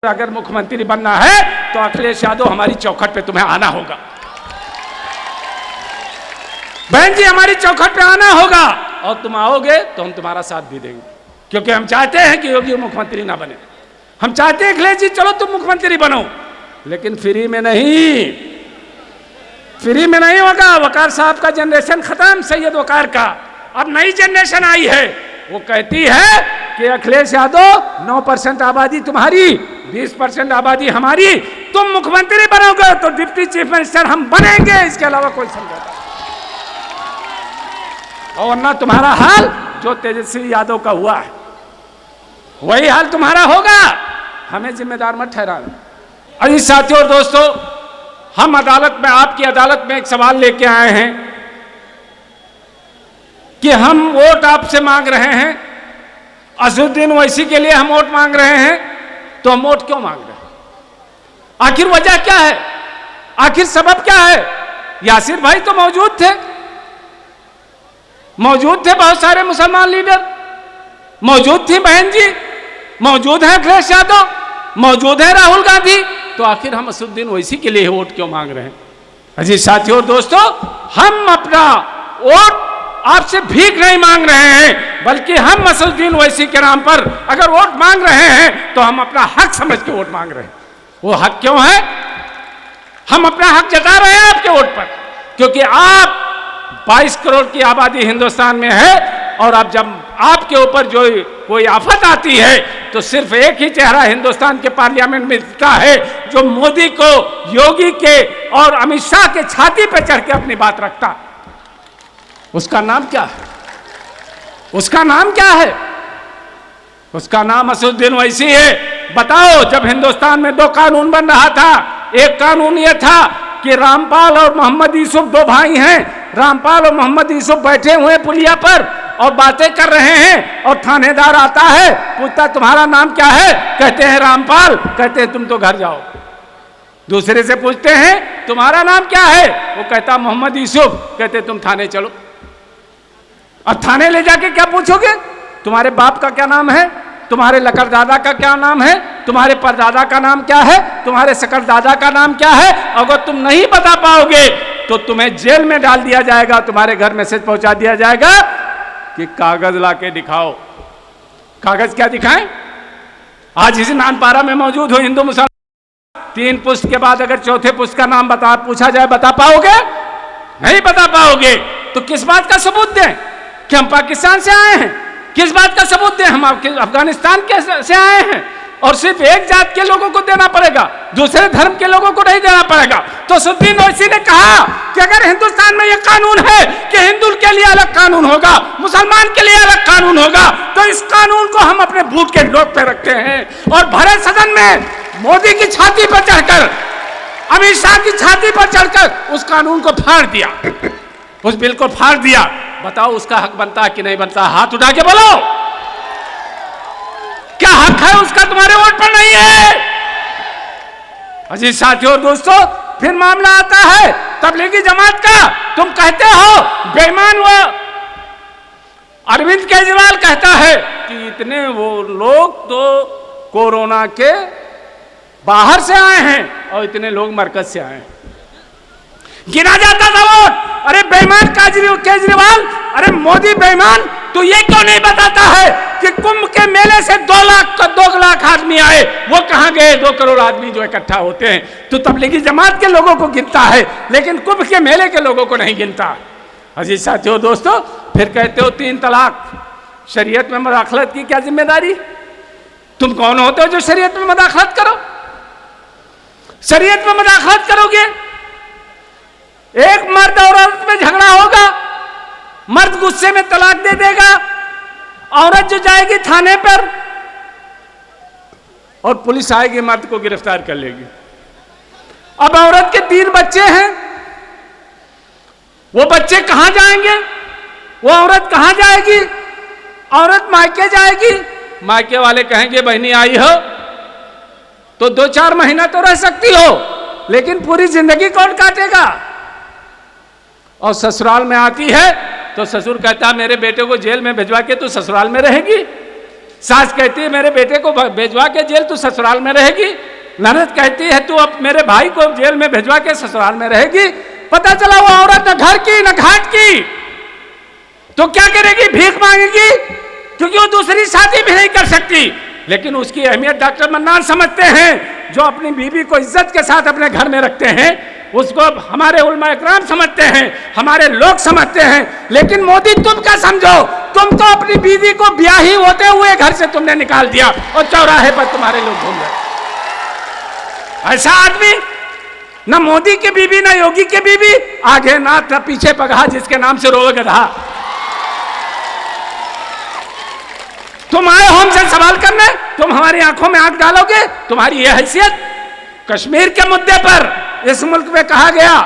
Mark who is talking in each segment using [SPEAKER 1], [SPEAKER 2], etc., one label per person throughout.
[SPEAKER 1] अगर मुख्यमंत्री बनना है तो अखिलेश यादव हमारी चौखट पे तुम्हें आना होगा। बहन जी, हमारी चौखट पे आना होगा और तुम आओगे तो हम तुम्हारा साथ भी देंगे, क्योंकि हम चाहते हैं कि योगी मुख्यमंत्री ना बने। हम चाहते हैं अखिलेश जी चलो तुम मुख्यमंत्री बनो, लेकिन फ्री में नहीं, फ्री में नहीं होगा। वकार साहब का जनरेशन खत्म, सैयद वकार का। अब नई जनरेशन आई है, वो कहती है कि अखिलेश यादव 9% आबादी तुम्हारी, 20% आबादी हमारी, तुम मुख्यमंत्री बनोगे तो डिप्टी चीफ मिनिस्टर हम बनेंगे, इसके अलावा कोई समझौता। और वरना तुम्हारा हाल जो तेजस्वी यादव का हुआ है वही हाल तुम्हारा होगा। हमें जिम्मेदार मत ठहराना। अजी साथियों और दोस्तों, हम अदालत में, आपकी अदालत में एक सवाल लेके आए हैं कि हम वोट आपसे मांग रहे हैं, असदुद्दीन ओवैसी के लिए हम वोट मांग रहे हैं, तो हम वोट क्यों मांग रहे हैं? आखिर वजह क्या है? आखिर सबब क्या है? यासिर भाई तो मौजूद थे, बहुत सारे मुसलमान लीडर मौजूद थी, बहन जी मौजूद है, अखिलेश यादव मौजूद है, राहुल गांधी, तो आखिर हम असदुद्दीन ओवैसी के लिए वोट क्यों मांग रहे हैं? अजी साथियों और दोस्तों, हम अपना वोट आपसे भीख नहीं मांग रहे हैं, बल्कि हम असदुद्दीन ओवैसी के नाम पर अगर वोट मांग रहे हैं तो हम अपना हक समझ के वोट मांग रहे हैं। वो हक क्यों है? हम अपना हक जता रहे हैं आपके वोट पर, क्योंकि आप 22 करोड़ की आबादी हिंदुस्तान में है, और अब जब आपके ऊपर जो कोई आफत आती है तो सिर्फ एक ही चेहरा हिंदुस्तान के पार्लियामेंट में दिखता है, जो मोदी को, योगी के और अमित शाह के छाती पर चढ़ के अपनी बात रखता। उसका नाम क्या है? उसका नाम क्या है? उसका नाम असदुद्दीन ओवैसी है। बताओ, जब हिंदुस्तान में 2 कानून बन रहा था, एक कानून यह था कि रामपाल और मोहम्मद यूसुफ 2 भाई हैं, रामपाल और मोहम्मद यूसुफ बैठे हुए पुलिया पर और बातें कर रहे हैं, और थानेदार आता है, पूछता तुम्हारा नाम क्या है? कहते हैं रामपाल, कहते हैं तुम तो घर जाओ। दूसरे से पूछते हैं तुम्हारा नाम क्या है? वो कहता मोहम्मद यूसुफ, कहते तुम थाने चलो। अब थाने ले जाके क्या पूछोगे? तुम्हारे बाप का क्या नाम है? तुम्हारे लकड़दादा का क्या नाम है? तुम्हारे परदादा का नाम क्या है? तुम्हारे सकरदादा का नाम क्या है? अगर तुम नहीं बता पाओगे तो तुम्हें जेल में डाल दिया जाएगा, तुम्हारे घर मैसेज पहुंचा दिया जाएगा कि कागज लाके दिखाओ। कागज क्या दिखाएं? आज इसी नानपारा में मौजूद हो हिंदू मुसलमान, 3 पुष्ट के बाद अगर चौथे पुष्ट का नाम पूछा जाए, बता पाओगे? नहीं बता पाओगे। तो किस बात का सबूत दें कि हम पाकिस्तान से आए हैं? किस बात का सबूत दें हम अफगानिस्तान से आए हैं? और सिर्फ एक जात के लोगों को देना पड़ेगा, दूसरे धर्म के लोगों को नहीं देना पड़ेगा। तो असदुद्दीन ओवैसी ने कहा कि अगर हिंदुस्तान में यह कानून है कि हिंदू के लिए अलग कानून होगा, मुसलमान के लिए अलग कानून होगा, तो इस कानून को हम अपने बूट के नोक पे रखते हैं। और भरे सदन में मोदी की छाती पर चढ़कर, अमित शाह की छाती पर चढ़कर उस कानून को फाड़ दिया, उस बिल को फाड़ दिया। बताओ उसका हक बनता है कि नहीं बनता? हाथ उठा के बोलो, क्या हक है उसका? तुम्हारे वोट पर नहीं है। अजी साथियों और दोस्तों, फिर मामला आता है तबलीगी जमात का। तुम कहते हो बेईमान, वो अरविंद केजरीवाल कहता है कि इतने वो लोग तो कोरोना के बाहर से आए हैं और इतने लोग मरकज से आए हैं। गिना जाता था वोट। अरे बेईमान केजरीवाल, अरे मोदी बेईमान, तो ये क्यों नहीं बताता है कि कुंभ के मेले से 2 लाख आदमी आए, वो कहां गए? 2 करोड़ आदमी जो इकट्ठा होते हैं, तो तबलीगी जमात के लोगों को गिनता है, लेकिन कुंभ के मेले के लोगों को नहीं गिनता। अजीज साथियों दोस्तों, फिर कहते हो 3 तलाक, शरीयत में मदाखलत की क्या जिम्मेदारी? तुम कौन होते हो जो शरीयत में मदाखलत करो? शरीयत में मदाखलत करोगे? एक मर्द और औरत में झगड़ा होगा, मर्द गुस्से में तलाक दे देगा, औरत जो जाएगी थाने पर और पुलिस आएगी, मर्द को गिरफ्तार कर लेगी। अब औरत के 3 बच्चे हैं, वो बच्चे कहां जाएंगे? वो औरत कहां जाएगी? औरत मायके जाएगी, मायके वाले कहेंगे बहनी आई हो तो 2-4 महीना तो रह सकती हो, लेकिन पूरी जिंदगी कौन काटेगा? और ससुराल में आती है तो ससुर कहता मेरे बेटे को जेल में भिजवा के तू ससुराल में रहेगी। सास कहती है मेरे बेटे को भेजवा के जेल तू ससुराल में रहेगी। ननद कहती है तू अब मेरे भाई को जेल में भेजवा के ससुराल में रहेगी। पता चला वो औरत न घर की न घाट की, तो क्या करेगी? भीख मांगेगी, क्योंकि वो दूसरी शादी भी नहीं कर सकती। लेकिन उसकी अहमियत डॉक्टर मन्नान समझते हैं। जो अपनी बीवी को इज्जत के साथ अपने घर में रखते हैं उसको हमारे उलमा इकराम समझते हैं, हमारे लोग समझते हैं। लेकिन मोदी तुम क्या समझो? तुम तो अपनी बीवी को ब्याही होते हुए घर से तुमने निकाल दिया और चौराहे पर तुम्हारे लोग घूम रहे। ऐसा आदमी न मोदी की बीवी न योगी की बीवी, आगे नाथ न पीछे पगहा, जिसके नाम से रोवे गधा। तुम आए हो हमसे सवाल करने, तुम हमारी आंखों में आंख डालोगे? तुम्हारी यह हैसियत? कश्मीर के मुद्दे पर इस मुल्क में कहा गया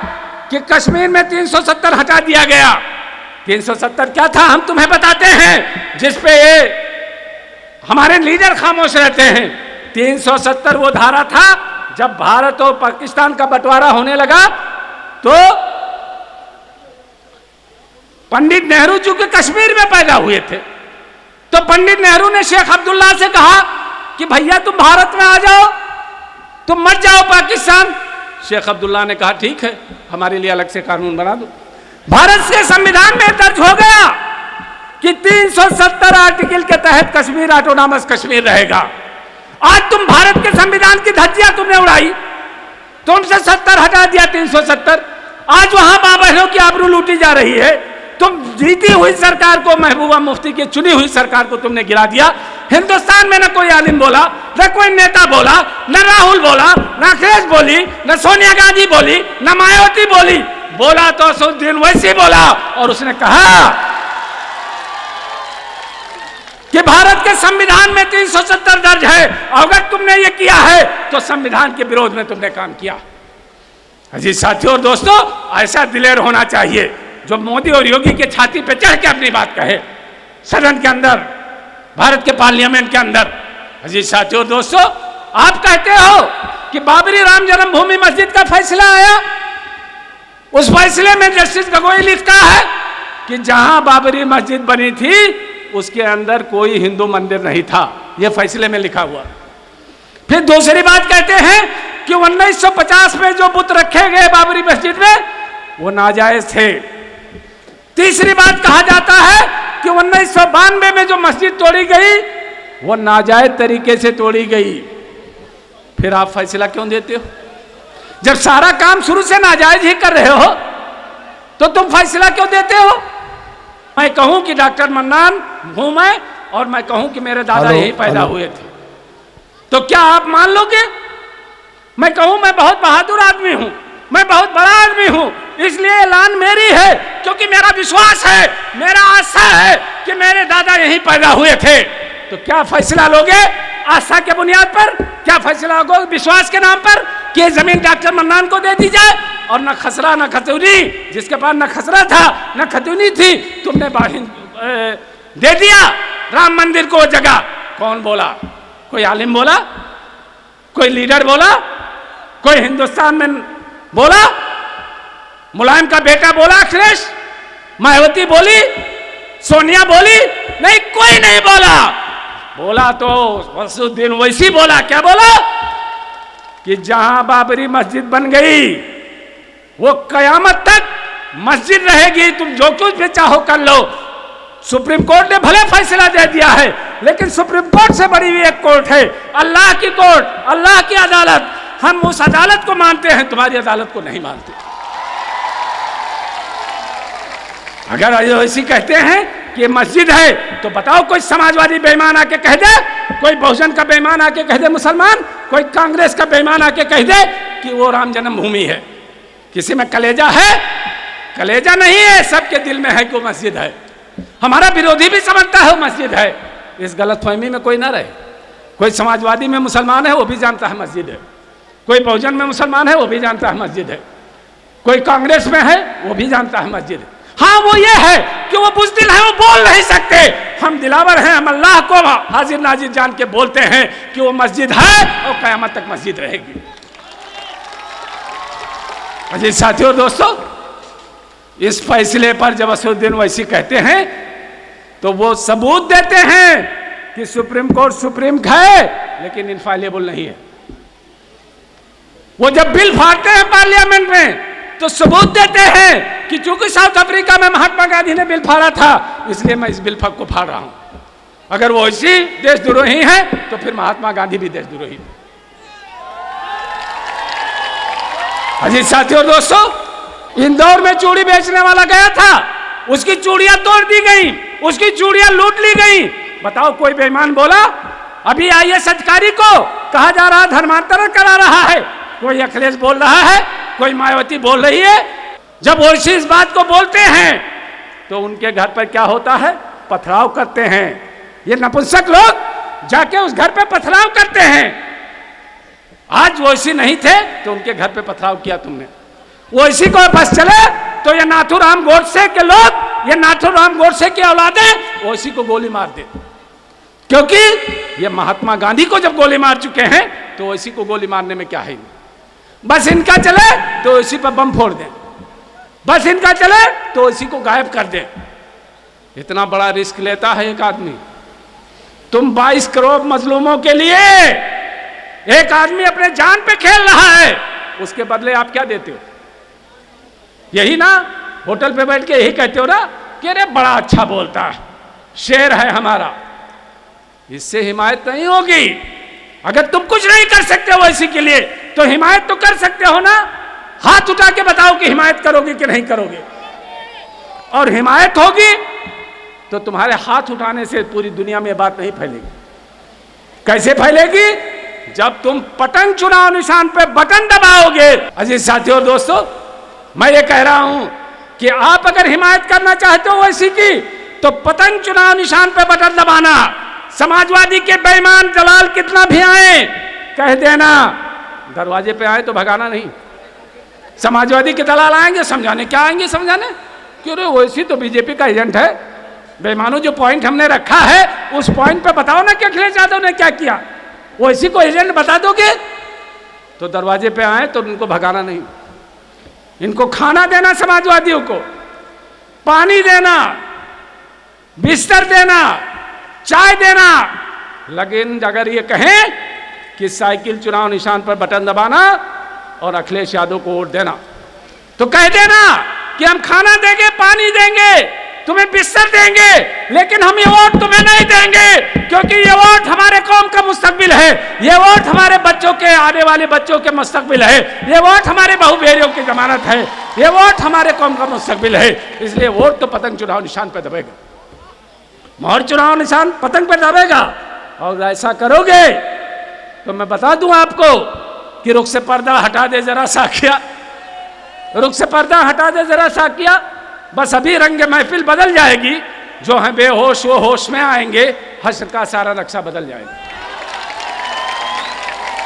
[SPEAKER 1] कि कश्मीर में 370 हटा दिया गया। 370 क्या था हम तुम्हें बताते हैं, जिस पे ये हमारे लीडर खामोश रहते हैं। 370 वो धारा था जब भारत और पाकिस्तान का बंटवारा होने लगा तो पंडित नेहरू जी के कश्मीर में पैदा हुए थे। तो पंडित नेहरू ने शेख अब्दुल्ला से कहा कि भैया तुम भारत में आ जाओ, तुम मत जाओ पाकिस्तान। शेख अब्दुल्ला ने कहा ठीक है, हमारे लिए अलग से कानून बना दो। भारत के संविधान में दर्ज हो गया कि 370 आर्टिकल के तहत कश्मीर ऑटोनॉमस कश्मीर रहेगा। आज तुम भारत के संविधान की धज्जियां तुमने उड़ाई, तुमसे 70 हटा दिया 370। आज वहां मां बहनों की आबरू लूटी जा रही है। तुम जीती हुई सरकार को, महबूबा मुफ्ती की चुनी हुई सरकार को तुमने गिरा दिया। हिंदुस्तान में न कोई आलिम बोला, न कोई नेता बोला, न राहुल बोला, न अखिलेश बोली, न सोनिया गांधी बोली, न मायावती बोली। बोला तो असदुद्दीन ओवैसी बोला और उसने कहा कि भारत के संविधान में 370 दर्ज है। अगर तुमने ये किया है तो संविधान के विरोध में तुमने काम किया। अजीज साथियों और दोस्तों, ऐसा दिलेर होना चाहिए जो मोदी और योगी के छाती पे चढ़ के अपनी बात कहे, सदन के अंदर, भारत के पार्लियामेंट के अंदर। अजीज साथियों और दोस्तों, आप कहते हो कि बाबरी राम जन्मभूमि मस्जिद का फैसला आया, उस फैसले में जस्टिस गोगोई लिखता है कि जहां बाबरी मस्जिद बनी थी उसके अंदर कोई हिंदू मंदिर नहीं था। यह फैसले में लिखा हुआ। फिर दूसरी बात कहते हैं कि 1950 में जो बुत रखे गए बाबरी मस्जिद में वो नाजायज थे। तीसरी बात कहा जाता है कि 1992 में जो मस्जिद तोड़ी गई वो नाजायज तरीके से तोड़ी गई। फिर आप फैसला क्यों देते हो? जब सारा काम शुरू से नाजायज ही कर रहे हो तो तुम फैसला क्यों देते हो? मैं कहूं कि डॉक्टर मन्नान हूं मैं, और मैं कहूं कि मेरे दादा यही पैदा हुए थे, तो क्या आप मान लोगे? मैं कहूं मैं बहुत बहादुर आदमी हूं, मैं बहुत बड़ा आदमी हूं, इसलिए ऐलान मेरी है, क्योंकि मेरा विश्वास है, मेरा आशा है कि मेरे दादा यहीं पैदा हुए थे। तो क्या फैसला लोगे? आस्था के बुनियाद पर? क्या फैसला होगा विश्वास के नाम पर कि ये जमीन डॉक्टर मन्नान को दे दी जाए? और न खसरा न खतौनी, जिसके पास न खसरा था न खतौनी थी, तुमने दे दिया राम मंदिर को जगह। कौन बोला? कोई आलिम बोला? कोई लीडर बोला? कोई हिंदुस्तान में बोला? मुलायम का बेटा बोला? अखिलेश? मायावती बोली? सोनिया बोली? नहीं, कोई नहीं बोला। बोला तो असदुद्दीन ओवैसी बोला। क्या बोला? कि जहां बाबरी मस्जिद बन गई वो कयामत तक मस्जिद रहेगी, तुम जो कुछ भी चाहो कर लो। सुप्रीम कोर्ट ने भले फैसला दे दिया है, लेकिन सुप्रीम कोर्ट से बड़ी हुई एक कोर्ट है, अल्लाह की कोर्ट, अल्लाह की अदालत। हम उस अदालत को मानते हैं, तुम्हारी अदालत को नहीं मानते। अगर ऐसी कहते हैं कि मस्जिद है तो बताओ, कोई समाजवादी बेईमान आके कह दे, कोई बहुजन का बेईमान आके कह दे मुसलमान, कोई कांग्रेस का बेईमान आके कह दे कि वो राम जन्मभूमि है। किसी में कलेजा है? कलेजा नहीं है, सबके दिल में है कि वो मस्जिद है। हमारा विरोधी भी समझता है वो मस्जिद है। इस गलतफहमी में कोई ना रहे। कोई समाजवादी में मुसलमान है वो भी जानता है मस्जिद है, कोई बहुजन में मुसलमान है वो भी जानता है मस्जिद है, कोई कांग्रेस में है वो भी जानता है मस्जिद है। हाँ, वो ये है कि वो बुज़दिल है, वो बोल नहीं सकते। हम दिलावर हैं, हम अल्लाह को हाजिर नाजिर जान के बोलते हैं कि वो मस्जिद है और क़यामत तक मस्जिद रहेगी। अजीज साथियों दोस्तों, इस फैसले पर जब असदुद्दीन ओवैसी कहते हैं तो वो सबूत देते हैं कि सुप्रीम कोर्ट सुप्रीम है लेकिन इनफाइलेबल नहीं है। वो जब बिल फाड़ते हैं पार्लियामेंट में तो सबूत देते हैं कि चूंकि साउथ अफ्रीका में महात्मा गांधी ने बिल फाड़ा था इसलिए मैं इस बिल को फाड़ रहा हूं। अगर वो इसी देशद्रोही है तो फिर महात्मा गांधी भी देशद्रोही थे। अजीत साथियों और दोस्तों, इंदौर में चूड़ी बेचने वाला गया था, उसकी चूड़ियां तोड़ दी गई, उसकी चूड़ियां लूट ली गई। बताओ कोई बेईमान बोला? अभी आईएएस अधिकारी को कहा जा रहा धर्मांतरण करा रहा है, कोई अखिलेश बोल रहा है, कोई मायावती बोल रही है। जब ओवैसी इस बात को बोलते हैं तो उनके घर पर क्या होता है? पथराव करते हैं। ये नपुंसक लोग जाके उस घर पे पथराव करते हैं। आज ओवैसी नहीं थे तो उनके घर पे पथराव किया तुमने। ओवैसी को बस चले तो ये नाथूराम गोडसे के लोग, ये नाथूराम गोडसे की औलादें ओवैसी को गोली मार दे, क्योंकि ये महात्मा गांधी को जब गोली मार चुके हैं तो ओवैसी को गोली मारने में क्या है। बस इनका चले तो इसी पर बम फोड़ दें, बस इनका चले तो इसी को गायब कर दें। इतना बड़ा रिस्क लेता है एक आदमी। तुम 22 करोड़ मजलूमों के लिए एक आदमी अपने जान पे खेल रहा है, उसके बदले आप क्या देते हो? यही ना होटल पे बैठ के यही कहते हो ना कि अरे बड़ा अच्छा बोलता है, शेर है हमारा। इससे हिमायत नहीं होगी। अगर तुम कुछ नहीं कर सकते हो इसी के लिए तो हिमायत तो कर सकते हो ना। हाथ उठा के बताओ कि हिमायत करोगे कि नहीं करोगे। और हिमायत होगी तो तुम्हारे हाथ उठाने से पूरी दुनिया में बात नहीं फैलेगी। कैसे फैलेगी? जब तुम पतंग चुनाव निशान पे बटन दबाओगे। अजीज साथियों और दोस्तों, मैं ये कह रहा हूं कि आप अगर हिमायत करना चाहते हो वैसी की तो पतंग चुनाव निशान पे बटन दबाना। समाजवादी के बेईमान दलाल कितना भी आए कह देना, दरवाजे पे आए तो भगाना नहीं। समाजवादी के दलाल आएंगे समझाने, क्या आएंगे समझाने? क्यों रे वैसी तो बीजेपी का एजेंट है। बेईमानों जो पॉइंट हमने रखा है उस पॉइंट पे बताओ ना कि अखिलेश यादव ने क्या किया। वैसी को एजेंट बता दोगे तो दरवाजे पे आए तो उनको भगाना नहीं। इनको खाना देना, समाजवादियों को पानी देना, बिस्तर देना, चाय देना। लेकिन अगर ये कहें कि साइकिल चुनाव निशान पर बटन दबाना और अखिलेश यादव को वोट देना तो कह देना कि हम खाना देंगे, पानी देंगे, तुम्हें बिस्तर देंगे, लेकिन हम ये वोट तुम्हें नहीं देंगे क्योंकि ये वोट हमारे कौम का मुस्तकबिल है, ये वोट हमारे बच्चों के, आने वाले बच्चों के मुस्तकबिल है, ये वोट हमारे बहु बेरियों की जमानत है, ये वोट हमारे कौम का मुस्तकबिल है। इसलिए वोट तो पतंग चुनाव निशान पर दबेगा, मोहर चुनाव निशान पतंग पर दबेगा। और ऐसा करोगे तो मैं बता दूं आपको कि रुख से पर्दा हटा दे जरा साकिया, रुख से पर्दा हटा दे जरा साकिया। बस अभी रंग महफिल बदल जाएगी, जो हैं बेहोश वो होश में आएंगे, हश्र का सारा नक्शा बदल जाएगा।